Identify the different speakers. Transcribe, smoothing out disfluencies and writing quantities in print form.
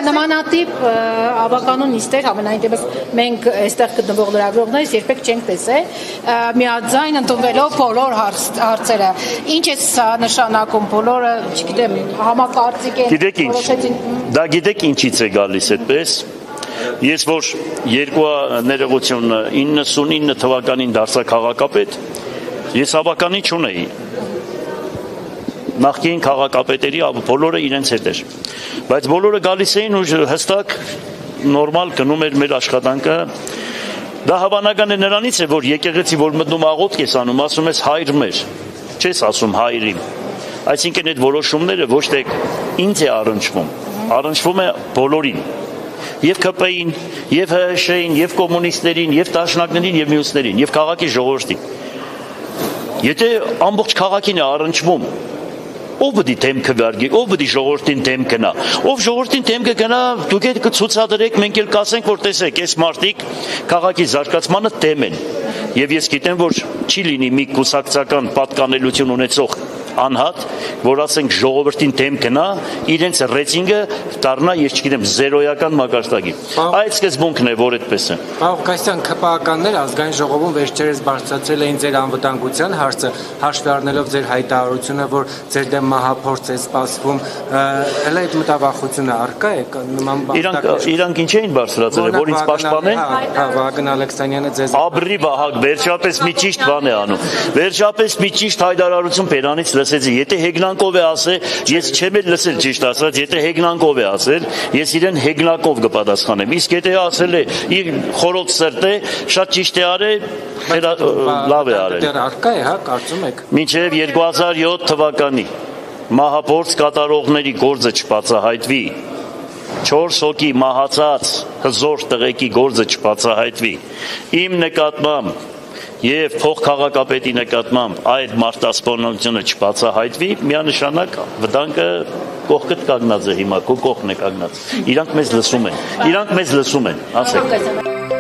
Speaker 1: նմանատիպ ավականուն նիստեր ամենայն դեպս մենք այստեղ գտնվող լրագրողներից երբեք չենք տեսել միաձայն ընդունվելով բոլոր հարցերը։ Ինչ է սա նշանակում, բոլորը, չգիտեմ, համակարծիք են։
Speaker 2: Գիտեք ինչ, դա գիտեք ինչից է գալիս այդպես։ Ես որ ներողություն 99 թվականին դարձա քաղաքապետ, ես ավականին չունեի։ Նախկին քաղաքապետերի բոլորը իրենց հետ էր։ Բայց բոլորը գալիս էին ու հստակ նորմալ գնում էր մեր աշխատանքը։ Դա հավանական է նրանից է, որ եկեղեցի որ մտնում աղոթք ես անում, ասում ես հայր մեր, չես ասում հայր իմ։ Այսինքն այդ որոշումները ոչ թե ինձ է առնչվում, առնչվում է բոլորին։ Եվ ԿՊ-ին, եւ ՀՀՇ-ին, եւ կոմունիստներին, եւ դաշնակներին, եւ մյուսներին, եւ քաղաքի ժողովրդին։ Եթե ամբողջ քաղաքին է առնչվում, ով պետք է դեմ քվարկի, ով պետք է ժողովրդին դեմ գնա, ով ժողովրդին դեմ կգնա, դուք եք կցուցադրեք, մենք էլ կասենք, որ տեսեք, այս մարդիկ քաղաքի զարգացմանը դեմ են։ Եվ ես գիտեմ, որ չի լինի մի կուսակցական պատկանելություն ունեցող անհատ, որ ասենք ժողովրդին դեմ գնա, իրենց ռեյտինգը դառնա, ես չգիտեմ, զերոյական մակարդակի։ Այդ սկզբունքն է, որ այդպես է։
Speaker 3: Պարոն Կասյան, ԿՊԱ-ականներ ազգային ժողովում վերջերս բարձրացրել էին ձեր անվտանգության հարցը, հաշվի առնելով ձեր հայտարարությունը, որ ձեր դեմ մահափորձ է սպասվում, հələ այդ մտավախությունը առկա է նման բանտակներ։
Speaker 2: Իրանք ինչ էին բարձրացրել, որ ինձ պաշտպանեն։
Speaker 3: Վագն Ալեքսանյանը ձեզ
Speaker 2: Աբրի Վահագ, վերջապես մի ճիշտ բան է անում։ Վերջապես մի ճիշտ հայտարարություն Բերանից լսեցի։ Եթե հեգնանկով է ասել, ես չեմ էլ լսել ճիշտ ասած, եթե հեգնանկով է ասել, ես իրեն հեգնակով կպատասխանեմ։ Իսկ եթե ասել է իր խորոց սրտե, շատ ճիշտ է արել, լավ է արել։
Speaker 3: Դեռ առկա է, հա, կարծում եք։
Speaker 2: Մինչև 2007 թվականի մահափորձ կատարողների գործը չբացահայտվի, 4 հոգի մահացած հզոր տղեկի գործը չբացահայտվի, իմ նկատմամբ եւ փոխքաղաքապետի նկատմամբ այդ մարտահրավերությունը չբացահայտվի, միանշանակ վտանգը կողքդ կանգնած է հիմա, քո կողքն է կանգնած։ Իրանք մեզ լսում են, ասեք։